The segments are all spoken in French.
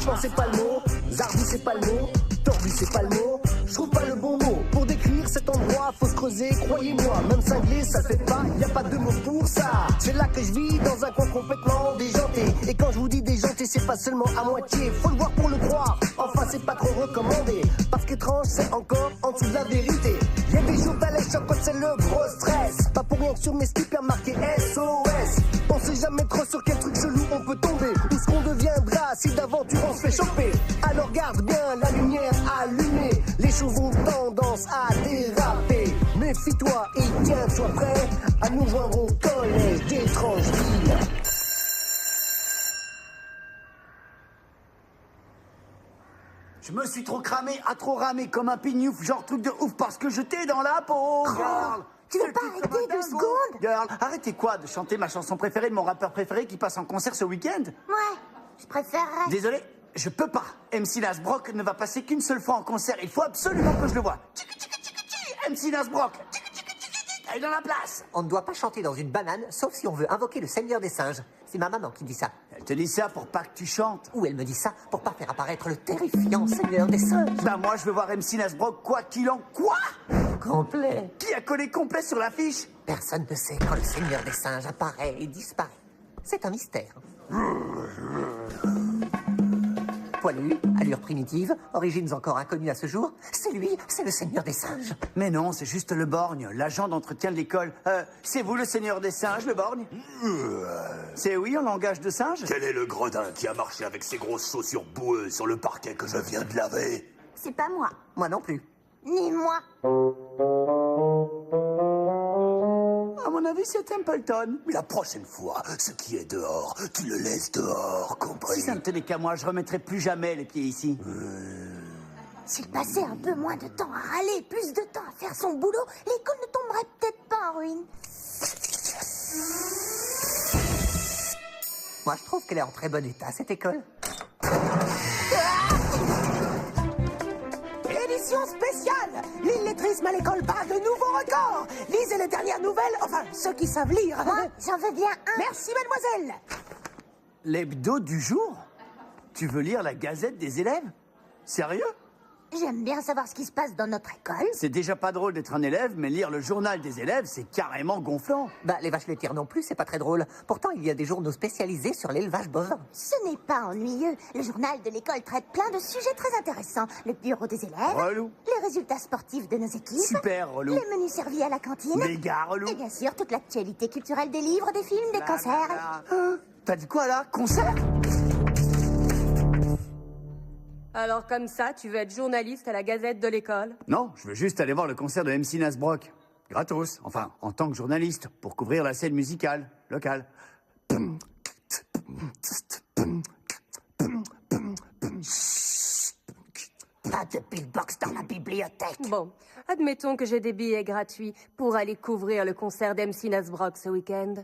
Franchement c'est pas le mot, zarbi c'est pas le mot, tordu c'est pas le mot. Je trouve pas le bon mot pour décrire cet endroit. Faut se creuser, croyez-moi, même cinglé ça fait pas. Y a pas de mots pour ça. C'est là que je vis dans un coin complètement déjanté. Et quand je vous dis déjanté, c'est pas seulement à moitié. Faut le voir pour le croire. Enfin c'est pas trop recommandé. Parce qu'étrange c'est encore en dessous de la vérité. Y'a des jours à l'échec quand c'est le gros stress. Pas pour rien que sur mes slips y'a marqué SOS. On sait jamais trop sur quel truc chelou on peut tomber. Ou ce qu'on deviendra si d'aventure on se fait choper. Alors garde bien la lumière allumée. Les choses ont tendance à déraper. Méfie-toi et tiens-toi prêt à nous joindre au collège d'étranges villes. Je me suis trop cramé, trop ramé comme un pignouf, genre truc de ouf parce que je t'ai dans la peau, girl. Tu veux pas arrêter 2 secondes? Girl, arrêtez quoi de chanter ma chanson préférée de mon rappeur préféré qui passe en concert ce week-end? Ouais, je préférerais. Désolé, je peux pas. MC Nasbrock ne va passer qu'une seule fois en concert. Il faut absolument que je le voie. MC Nasbrock. Elle est dans la place. On ne doit pas chanter dans une banane, sauf si on veut invoquer le Seigneur des Singes. C'est ma maman qui dit ça. Elle te dit ça pour pas que tu chantes. Ou elle me dit ça pour pas faire apparaître le terrifiant Seigneur des Singes. Bah moi je veux voir MC Nasbrock quoi qu'il en... Quoi? Complet. Qui a collé complet sur l'affiche? Personne ne sait quand le Seigneur des Singes apparaît et disparaît. C'est un mystère. Poilu, allure primitive, origines encore inconnues à ce jour. C'est lui, c'est le Seigneur des Singes. Mais non, c'est juste le borgne, l'agent d'entretien de l'école. C'est vous le Seigneur des Singes, le borgne? C'est oui en langage de singe? Quel est le gredin qui a marché avec ses grosses chaussures boueuses sur le parquet que je viens de laver? C'est pas moi. Moi non plus. Ni moi. À mon avis, c'est Templeton. Mais la prochaine fois, ce qui est dehors, tu le laisses dehors, compris? Si ça ne tenait qu'à moi, je remettrai plus jamais les pieds ici. S'il passait un peu moins de temps à râler, plus de temps à faire son boulot, l'école ne tomberait peut-être pas en ruine. Moi, je trouve qu'elle est en très bon état, cette école. Édition spéciale! L'illettrisme à l'école bat de nouveaux records! Lisez les dernières nouvelles, enfin, ceux qui savent lire. Moi, j'en veux bien un. Merci, mademoiselle! L'hebdo du jour? Tu veux lire la Gazette des élèves? Sérieux? J'aime bien savoir ce qui se passe dans notre école. C'est déjà pas drôle d'être un élève, mais lire le journal des élèves, c'est carrément gonflant. Bah, les vaches laitières non plus, c'est pas très drôle. Pourtant, il y a des journaux spécialisés sur l'élevage bovin. Ce n'est pas ennuyeux. Le journal de l'école traite plein de sujets très intéressants. Le bureau des élèves, Relou. les résultats sportifs de nos équipes, Super relou. les menus servis à la cantine, Méga relou. et bien sûr toute l'actualité culturelle des livres, des films, des concerts. T'as dit quoi là? Concert? Alors comme ça, tu veux être journaliste à la Gazette de l'école? Non, je veux juste aller voir le concert de MC Nasbrock. Gratos, enfin, en tant que journaliste, pour couvrir la scène musicale, locale. Pas de pillbox dans la bibliothèque. Bon, admettons que j'ai des billets gratuits pour aller couvrir le concert d'MC Nasbrock ce week-end.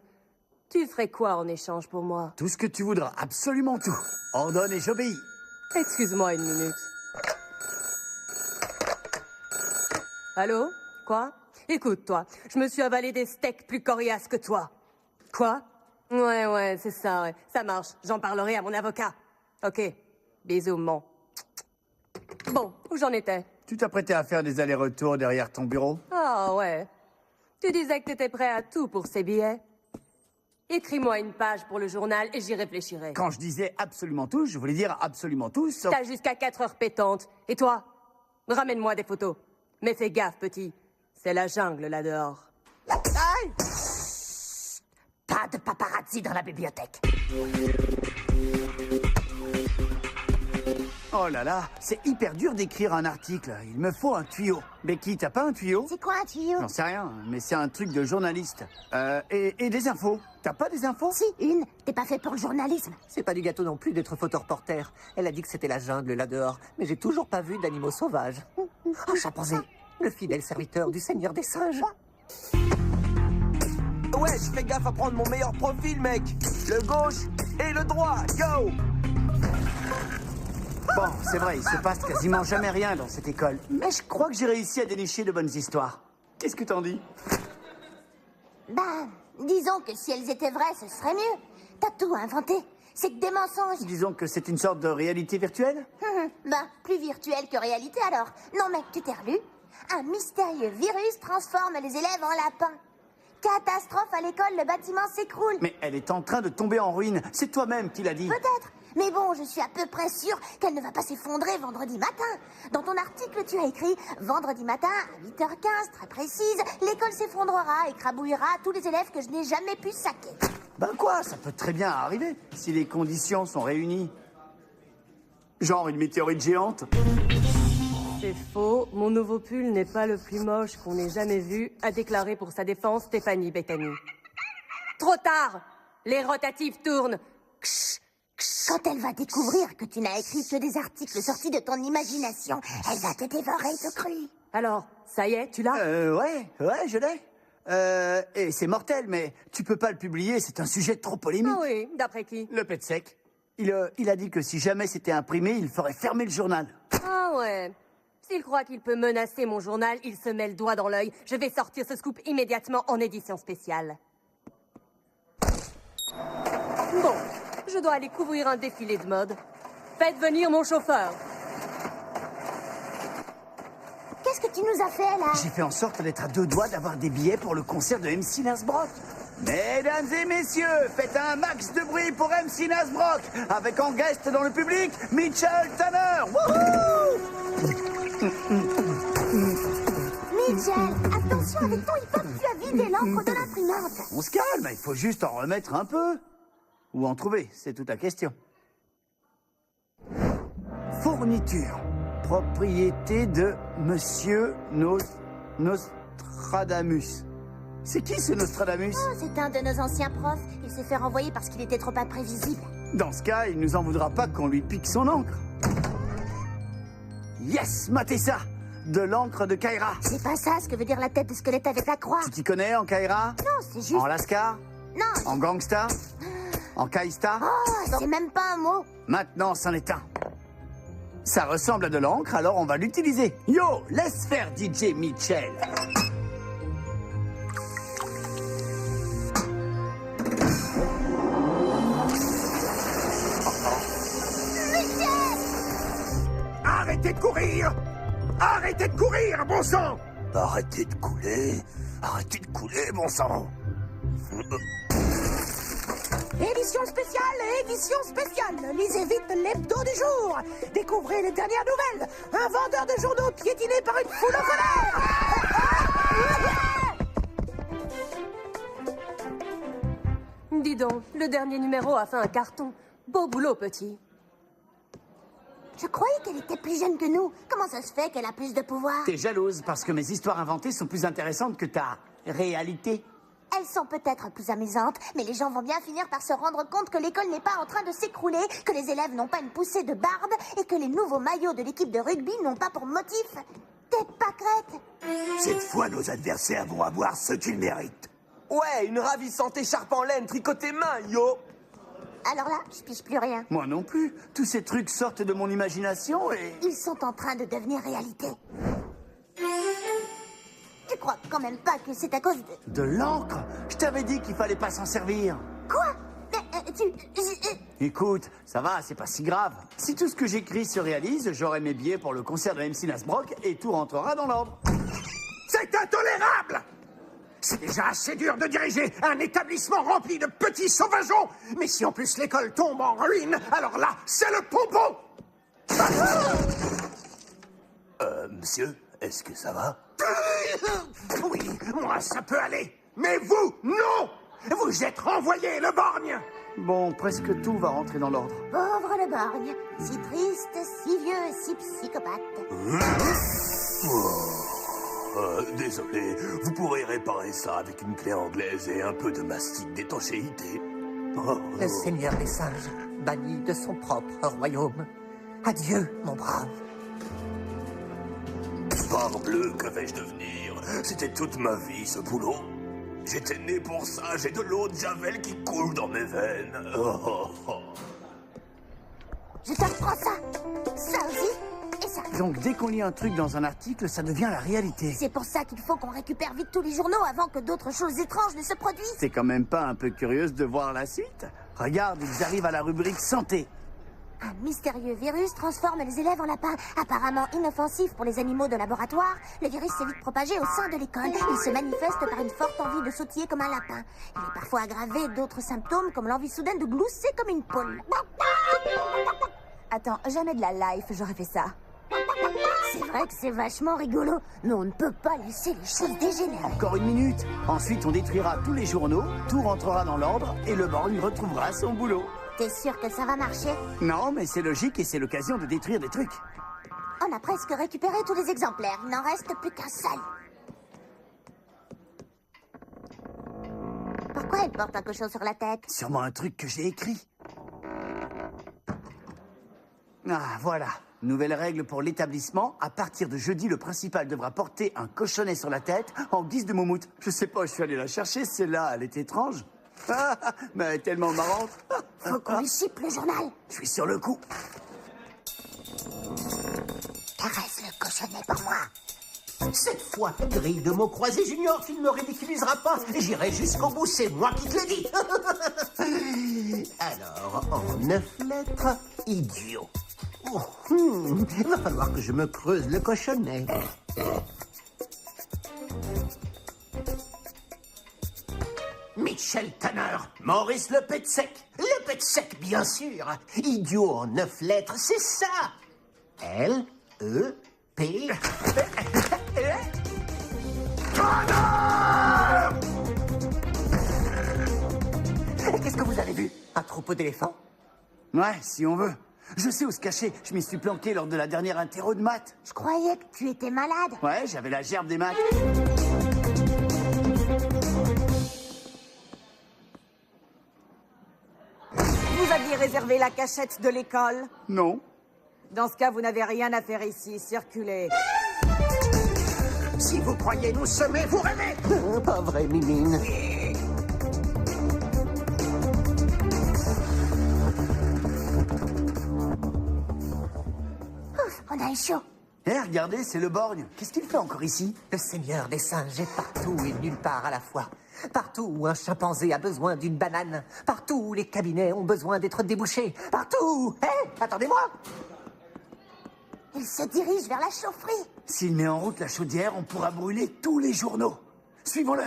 Tu ferais quoi en échange pour moi? Tout ce que tu voudras, absolument tout. Ordonne et j'obéis. Excuse-moi une minute. Allô? Quoi? Écoute, toi, je me suis avalé des steaks plus coriaces que toi. Quoi? Ouais, c'est ça, ouais. Ça marche. J'en parlerai à mon avocat. Ok. Bisous, mon. Bon, où j'en étais? Tu t'apprêtais à faire des allers-retours derrière ton bureau? Ah ouais. Tu disais que t'étais prêt à tout pour ces billets. Écris-moi une page pour le journal et j'y réfléchirai. Quand je disais absolument tout, je voulais dire absolument tout, sauf... T'as jusqu'à 4 heures pétantes. Et toi? Ramène-moi des photos. Mais fais gaffe, petit. C'est la jungle, là dehors. Aïe! Pas de paparazzi dans la bibliothèque. Oh là là, c'est hyper dur d'écrire un article. Il me faut un tuyau. Becky, t'as pas un tuyau? C'est quoi un tuyau? J'en sais rien, mais c'est un truc de journaliste. Et des infos. T'as pas des infos? Si, une. T'es pas fait pour le journalisme. C'est pas du gâteau non plus d'être photoreporter. Elle a dit que c'était la jungle là dehors, mais j'ai toujours pas vu d'animaux sauvages. Un chimpanzé, le fidèle serviteur du Seigneur des Singes. Ouais, je fais gaffe à prendre mon meilleur profil, mec. Le gauche et le droit, go! Bon, c'est vrai, il se passe quasiment jamais rien dans cette école. Mais je crois que j'ai réussi à dénicher de bonnes histoires. Qu'est-ce que t'en dis? Bah, disons que si elles étaient vraies, ce serait mieux. T'as tout inventé. C'est que des mensonges. Disons que c'est une sorte de réalité virtuelle. Ben, plus virtuel que réalité alors. Non mec, tu t'es relu? Un mystérieux virus transforme les élèves en lapins. Catastrophe à l'école, le bâtiment s'écroule. Mais elle est en train de tomber en ruine. C'est toi-même qui l'as dit. Peut-être. Mais bon, je suis à peu près sûre qu'elle ne va pas s'effondrer vendredi matin. Dans ton article, tu as écrit « Vendredi matin, à 8h15, très précise, l'école s'effondrera et écrabouillera tous les élèves que je n'ai jamais pu saquer. » Ben quoi, ça peut très bien arriver, si les conditions sont réunies. Genre une météorite géante. C'est faux. Mon nouveau pull n'est pas le plus moche qu'on ait jamais vu, a déclaré pour sa défense Stéphanie Beccani. Trop tard. Les rotatives tournent. Ksh. Quand elle va découvrir que tu n'as écrit que des articles sortis de ton imagination, elle va te dévorer tout cru. Alors, ça y est, tu l'as? Ouais, je l'ai. Et c'est mortel, mais tu peux pas le publier, c'est un sujet trop polémique. Ah oui, d'après qui? Le pet sec. Il a dit que si jamais c'était imprimé, il ferait fermer le journal. Ah ouais. S'il croit qu'il peut menacer mon journal, il se met le doigt dans l'œil. Je vais sortir ce scoop immédiatement en édition spéciale. Bon, je dois aller couvrir un défilé de mode. Faites venir mon chauffeur. Qu'est-ce que tu nous as fait là? J'ai fait en sorte d'être à 2 doigts d'avoir des billets pour le concert de MC Nasbrock. Mesdames et messieurs, faites un max de bruit pour MC Nasbrock, avec en guest dans le public, Mitchell Tanner. Wouhou! Mitchell, attention avec ton hip-hop, tu as vidé l'encre de l'imprimante. On se calme, il faut juste en remettre un peu. Ou en trouver, c'est toute la question. Fourniture. Propriété de Monsieur Nostradamus. C'est qui ce Nostradamus? Oh, c'est un de nos anciens profs. Il s'est fait renvoyer parce qu'il était trop imprévisible. Dans ce cas, il nous en voudra pas qu'on lui pique son encre. Yes, matez ça! De l'encre de Kaira. C'est pas ça ce que veut dire la tête de squelette avec la croix. Tu t'y connais en Kaira? Non, c'est juste... En Lascar? Non. En Gangsta? En Kaista? Oh, c'est même pas un mot. Maintenant, c'en est un. Ça ressemble à de l'encre, alors on va l'utiliser. Yo, laisse faire DJ Mitchell. Arrêtez de courir! Arrêtez de courir, bon sang! Arrêtez de couler! Arrêtez de couler, bon sang! Édition spéciale! Lisez vite l'hebdo du jour! Découvrez les dernières nouvelles! Un vendeur de journaux piétiné par une foule en colère! Dis donc, le dernier numéro a fait un carton. Beau boulot, petit. Je croyais qu'elle était plus jeune que nous. Comment ça se fait qu'elle a plus de pouvoir? T'es jalouse parce que mes histoires inventées sont plus intéressantes que ta réalité. Elles sont peut-être plus amusantes, mais les gens vont bien finir par se rendre compte que l'école n'est pas en train de s'écrouler, que les élèves n'ont pas une poussée de barbe et que les nouveaux maillots de l'équipe de rugby n'ont pas pour motif des pâquerettes. Cette fois, nos adversaires vont avoir ce qu'ils méritent. Ouais, une ravissante écharpe en laine tricotée main, yo! Alors là, je pige plus rien. Moi non plus. Tous ces trucs sortent de mon imagination et... Ils sont en train de devenir réalité. Tu crois quand même pas que c'est à cause de... De l'encre? Je t'avais dit qu'il fallait pas s'en servir. Quoi? Écoute, ça va, c'est pas si grave. Si tout ce que j'écris se réalise, j'aurai mes billets pour le concert de MC Nasbrock et tout rentrera dans l'ordre. C'est intolérable! C'est déjà assez dur de diriger un établissement rempli de petits sauvageons. Mais si en plus l'école tombe en ruine, alors là, c'est le pompon! Monsieur, est-ce que ça va? Oui, moi ça peut aller. Mais vous, non! Vous êtes renvoyé, le borgne! Bon, presque tout va rentrer dans l'ordre. Pauvre le borgne. Si triste, si vieux et si psychopathe. Désolé, vous pourrez réparer ça avec une clé anglaise et un peu de mastic d'étanchéité. Le seigneur des singes, banni de son propre royaume. Adieu, mon brave. Parbleu, que vais-je devenir? C'était toute ma vie, ce boulot. J'étais né pour ça, j'ai de l'eau de javel qui coule dans mes veines. Je te reprends ça. Ça aussi. Et ça. Donc dès qu'on lit un truc dans un article, ça devient la réalité. C'est pour ça qu'il faut qu'on récupère vite tous les journaux avant que d'autres choses étranges ne se produisent. C'est quand même pas un peu curieuse de voir la suite? Regarde, ils arrivent à la rubrique santé. Un mystérieux virus transforme les élèves en lapins. Apparemment inoffensif pour les animaux de laboratoire, le virus s'est vite propagé au sein de l'école. Il se manifeste par une forte envie de sautiller comme un lapin. Il est parfois aggravé d'autres symptômes comme l'envie soudaine de glousser comme une poule. Attends, jamais de la life, j'aurais fait ça. C'est vrai que c'est vachement rigolo, mais on ne peut pas laisser les choses dégénérer. Encore une minute. Ensuite, on détruira tous les journaux, tout rentrera dans l'ordre et le borgne retrouvera son boulot. T'es sûr que ça va marcher? Non, mais c'est logique et c'est l'occasion de détruire des trucs. On a presque récupéré tous les exemplaires. Il n'en reste plus qu'un seul. Pourquoi elle porte un cochon sur la tête? Sûrement un truc que j'ai écrit. Ah, voilà. Nouvelle règle pour l'établissement. À partir de jeudi, le principal devra porter un cochonnet sur la tête en guise de moumoute. Je sais pas, je suis allé la chercher, celle-là, elle est étrange. Mais elle est tellement marrante. Faut qu'on lui chipe le journal. Je suis sur le coup. Caresse le cochonnet pour moi. Cette fois, grille de mots croisés junior, tu ne me ridiculiseras pas. J'irai jusqu'au bout, c'est moi qui te le dis. Alors, en 9 lettres, idiot. Oh, va falloir que je me creuse le cochonnet. Michel Tanner, Maurice Le Pet Sec. Le Pet Sec, bien sûr. Idiot en 9 lettres, c'est ça. L-E-P... Qu'est-ce que vous avez vu? Un troupeau d'éléphants? Ouais, si on veut. Je sais où se cacher. Je m'y suis planqué lors de la dernière interro de maths. Je croyais que tu étais malade. Ouais, j'avais la gerbe des maths. Vous aviez réservé la cachette de l'école? Non. Dans ce cas, vous n'avez rien à faire ici. Circulez. Si vous croyez nous semer, vous rêvez. Pas vrai, Mimine. On a eu chaud. Eh, regardez, c'est le borgne. Qu'est-ce qu'il fait encore ici? Le seigneur des singes est partout et nulle part à la fois. Partout où un chimpanzé a besoin d'une banane. Partout où les cabinets ont besoin d'être débouchés. Partout. Hé, attendez-moi. Il se dirige vers la chaufferie. S'il met en route la chaudière, on pourra brûler tous les journaux. Suivons-le.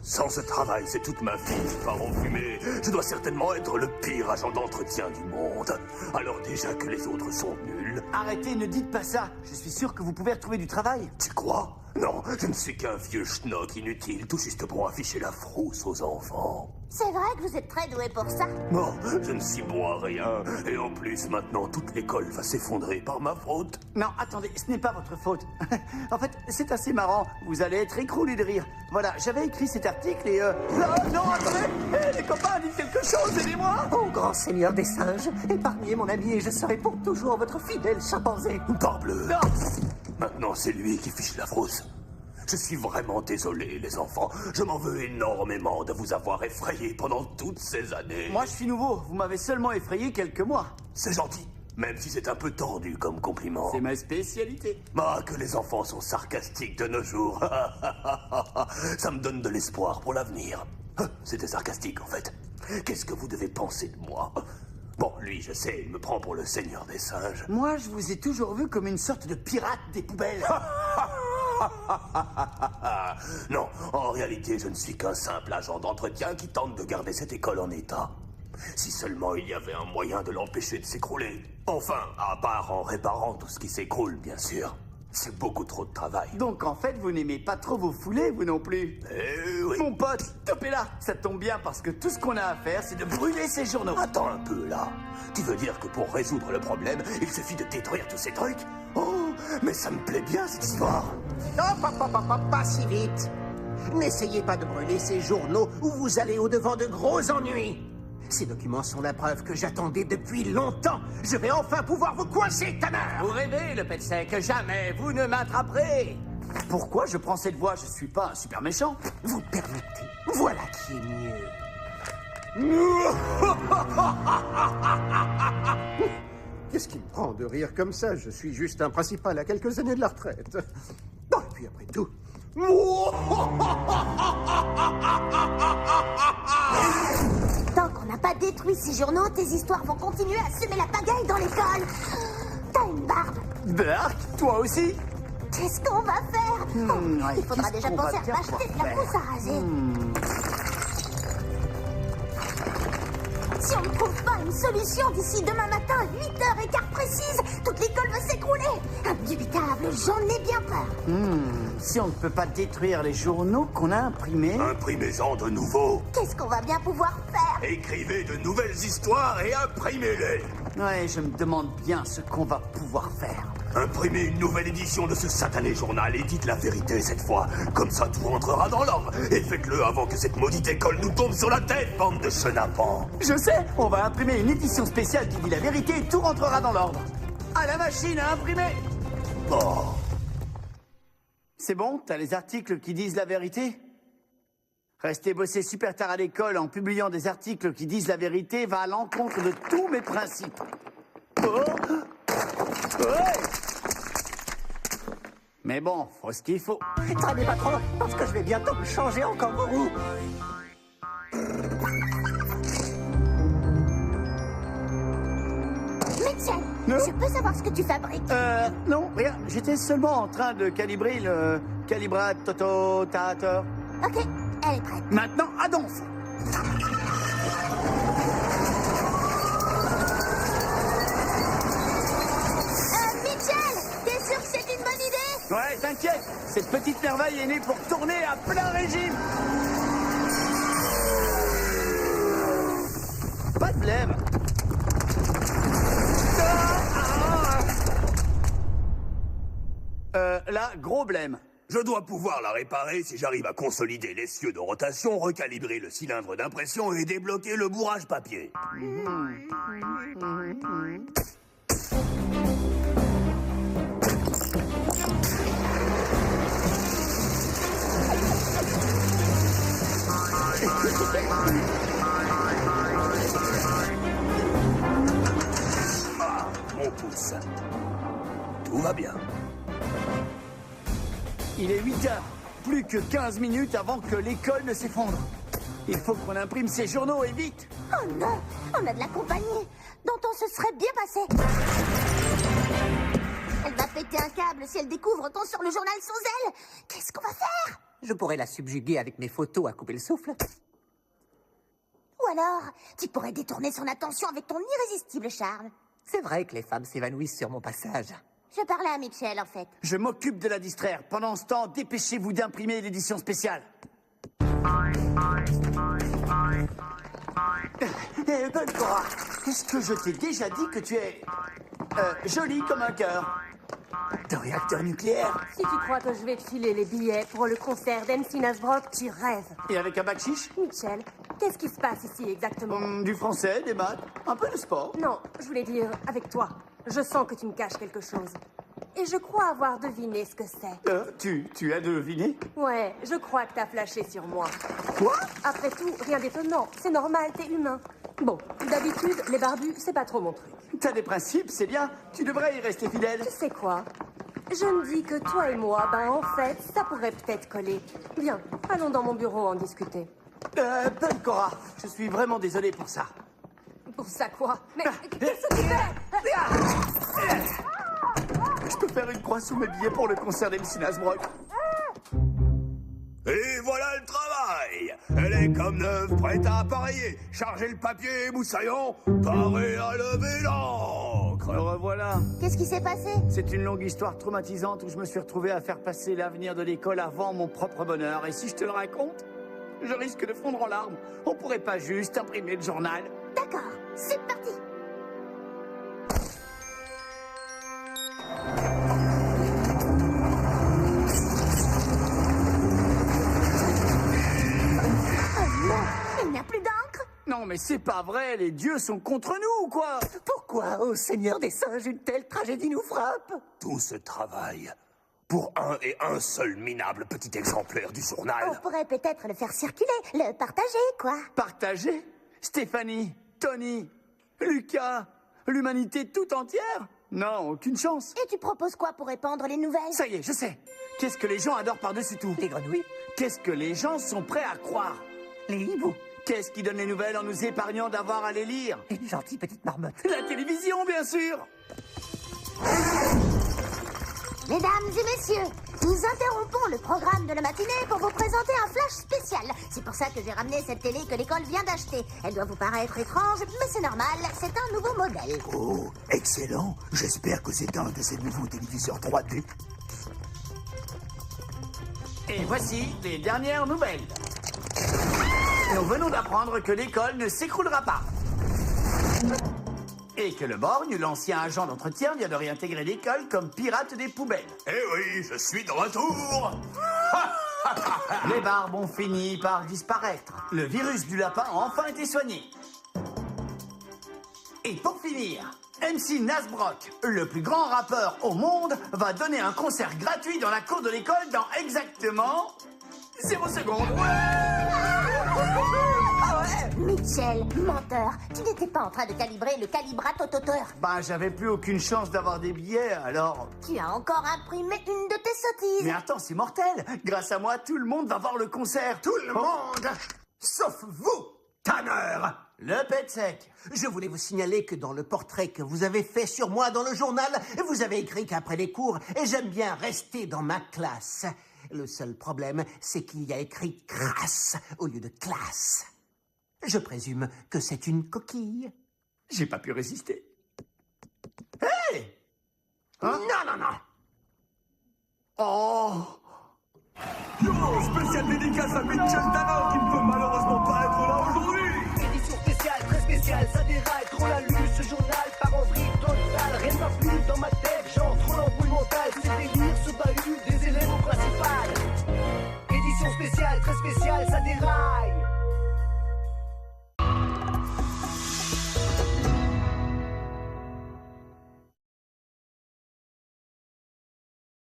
Sans ce travail, c'est toute ma vie qui part en fumée. Je dois certainement être le pire agent d'entretien du monde. Alors déjà que les autres sont nuls. Arrêtez, ne dites pas ça. Je suis sûr que vous pouvez retrouver du travail. Tu crois? Non, je ne suis qu'un vieux schnock inutile, tout juste pour afficher la frousse aux enfants. C'est vrai que vous êtes très doué pour ça. Non, je ne suis bon à rien. Et en plus, maintenant, toute l'école va s'effondrer par ma faute. Non, attendez, ce n'est pas votre faute. En fait, c'est assez marrant. Vous allez être écroulés de rire. Voilà, j'avais écrit cet article et non, attendez. Hé, les copains, dites quelque chose, aidez-moi. Ô grand seigneur des singes, épargnez mon ami et je serai pour toujours votre fidèle chimpanzé. Parbleu. Non. Maintenant, c'est lui qui fiche la frousse. Je suis vraiment désolé, les enfants. Je m'en veux énormément de vous avoir effrayé pendant toutes ces années. Moi, je suis nouveau. Vous m'avez seulement effrayé quelques mois. C'est gentil, même si c'est un peu tordu comme compliment. C'est ma spécialité. Ah, que les enfants sont sarcastiques de nos jours. Ça me donne de l'espoir pour l'avenir. C'était sarcastique, en fait. Qu'est-ce que vous devez penser de moi? Bon, lui, je sais, il me prend pour le seigneur des singes. Moi, je vous ai toujours vu comme une sorte de pirate des poubelles. Non, en réalité, je ne suis qu'un simple agent d'entretien qui tente de garder cette école en état. Si seulement il y avait un moyen de l'empêcher de s'écrouler. Enfin, à part en réparant tout ce qui s'écroule, bien sûr. C'est beaucoup trop de travail. Donc, en fait, vous n'aimez pas trop vous fouler, vous non plus. Eh oui. Mon pote, topez-là. Ça tombe bien parce que tout ce qu'on a à faire, c'est de brûler ces journaux. Attends un peu, là. Tu veux dire que pour résoudre le problème, il suffit de détruire tous ces trucs? Oh, mais ça me plaît bien, cette histoire. Pas si vite. N'essayez pas de brûler ces journaux ou vous allez au-devant de gros ennuis. Ces documents sont la preuve que j'attendais depuis longtemps. Je vais enfin pouvoir vous coincer, Tanner. Vous rêvez, le pet sec, jamais vous ne m'attraperez. Pourquoi je prends cette voie? Je suis pas un super méchant. Vous permettez. Voilà qui est mieux. Qu'est-ce qui me prend de rire comme ça? Je suis juste un principal à quelques années de la retraite. Bon, et puis après tout... Tant qu'on n'a pas détruit ces journaux, tes histoires vont continuer à semer la pagaille dans l'école. T'as une barbe. Burk, toi aussi? Qu'est-ce qu'on va faire? Il faudra qu'est-ce déjà qu'on va penser à bien m'acheter de la pouvoir mousse à raser. Si on ne trouve pas une solution d'ici demain matin, 8h15 précise, toute l'école va s'écrouler. Indubitable, j'en ai bien peur. Si on ne peut pas détruire les journaux qu'on a imprimés... Imprimez-en de nouveaux. Qu'est-ce qu'on va bien pouvoir faire? Écrivez de nouvelles histoires et imprimez-les. Ouais, je me demande bien ce qu'on va pouvoir faire. Imprimez une nouvelle édition de ce satané journal et dites la vérité cette fois. Comme ça, tout rentrera dans l'ordre. Et faites-le avant que cette maudite école nous tombe sur la tête, bande de chenapans. Je sais, on va imprimer une édition spéciale qui dit la vérité et tout rentrera dans l'ordre. À la machine à imprimer. Oh. C'est bon, t'as les articles qui disent la vérité? Rester bosser super tard à l'école en publiant des articles qui disent la vérité va à l'encontre de tous mes principes. Oh. Ouais. Mais bon, faut ce qu'il faut. Traînez pas trop, parce que je vais bientôt me changer en kangourou. Mitchell, je peux savoir ce que tu fabriques? Non, rien. J'étais seulement en train de calibrer le calibrateur. Ok, elle est prête. Maintenant, à donf. Mitchell, t'es sûr que c'est une bonne idée? Ouais, t'inquiète. Cette petite merveille est née pour tourner à plein régime. Pas de blême. Là, gros blême. Je dois pouvoir la réparer si j'arrive à consolider l'essieu de rotation, recalibrer le cylindre d'impression et débloquer le bourrage papier. Ah, mon pouce. Tout va bien. Il est 8 heures. Plus que 15 minutes avant que l'école ne s'effondre. Il faut qu'on imprime ces journaux et vite. Oh non, on a de la compagnie dont on se serait bien passé. Elle va péter un câble si elle découvre ton sur le journal sans elle. Qu'est-ce qu'on va faire? Je pourrais la subjuguer avec mes photos à couper le souffle. Ou alors, tu pourrais détourner son attention avec ton irrésistible charme. C'est vrai que les femmes s'évanouissent sur mon passage. Je parlais à Mitchell, en fait. Je m'occupe de la distraire. Pendant ce temps, dépêchez-vous d'imprimer l'édition spéciale. Cora, est-ce que je t'ai déjà dit que tu es... jolie comme un cœur? De réacteur nucléaire? Si tu crois que je vais te filer les billets pour le concert d'MC Nasbrock, tu rêves. Et avec un bac chiche? Mitchell, qu'est-ce qui se passe ici exactement? Du français, des maths, un peu de sport. Non, je voulais dire avec toi. Je sens que tu me caches quelque chose. Et je crois avoir deviné ce que c'est. Tu as deviné? Ouais, je crois que t'as flashé sur moi. Quoi? Après tout, rien d'étonnant. C'est normal, t'es humain. Bon, d'habitude, les barbus, c'est pas trop mon truc. T'as des principes, c'est bien. Tu devrais y rester fidèle. Tu sais quoi? Je me dis que toi et moi, en fait, ça pourrait peut-être coller. Viens, allons dans mon bureau en discuter. Bonne Cora, je suis vraiment désolé pour ça. Pour ça quoi? Mais qu'est-ce que tu fais? Je peux faire une croix sous mes billets pour le concert d'MC Nasbrock. Et voilà le travail. Elle est comme neuve, prête à appareiller. Charger le papier moussaillant, paré à lever l'encre. Me revoilà. Qu'est-ce qui s'est passé? C'est une longue histoire traumatisante où je me suis retrouvé à faire passer l'avenir de l'école avant mon propre bonheur. Et si je te le raconte, je risque de fondre en larmes. On pourrait pas juste imprimer le journal? D'accord, c'est parti. Oh non, il n'y a plus d'encre? Non mais c'est pas vrai, les dieux sont contre nous ou quoi? Pourquoi, ô Seigneur des singes, une telle tragédie nous frappe? Tout ce travail pour un et un seul minable petit exemplaire du On journal. pourrait peut-être le faire circuler, le partager, quoi. Partager? Stéphanie, Tony, Lucas, L'humanité tout entière? Non, aucune chance. Et tu proposes quoi pour répandre les nouvelles? Ça y est, je sais. Qu'est-ce que les gens adorent par-dessus tout? Les grenouilles, Qu'est-ce que les gens sont prêts à croire? les hiboux, Qu'est-ce qui donne les nouvelles en nous épargnant d'avoir à les lire? une gentille petite marmotte. La télévision, bien sûr. Mesdames et messieurs, nous interrompons le programme de la matinée pour vous présenter un flash spécial. C'est pour ça que j'ai ramené cette télé que l'école vient d'acheter. Elle doit vous paraître étrange, mais c'est normal, c'est un nouveau modèle. Oh, excellent. J'espère que c'est un de ces nouveaux téléviseurs 3D. Et voici les dernières nouvelles. Nous venons d'apprendre que l'école ne s'écroulera pas. Et que le Borgne, l'ancien agent d'entretien, vient de réintégrer l'école comme pirate des poubelles. Eh oui, je suis de retour. Les barbes ont fini par disparaître. Le virus du lapin a enfin été soigné. Et pour finir, MC Nasbrock, le plus grand rappeur au monde, va donner un concert gratuit dans la cour de l'école dans exactement 0 secondes. Mitchell, menteur, tu n'étais pas en train de calibrer le calibratototeur. Ben, j'avais plus aucune chance d'avoir des billets, alors... Tu as encore imprimé une de tes sottises. Mais attends, c'est mortel. Grâce à moi, tout le monde va voir le concert. Tout le monde, Sauf vous, Tanner. Le pet sec. Je voulais vous signaler que dans le portrait que vous avez fait sur moi dans le journal, vous avez écrit qu'après les cours, j'aime bien rester dans ma classe. Le seul problème, c'est qu'il y a écrit crasse au lieu de classe. Je présume que c'est une coquille. J'ai pas pu résister. Hey! Non, non, non. Oh! Yo, spécial dédicace à Mitchell Tanner qui ne peut malheureusement pas être là aujourd'hui.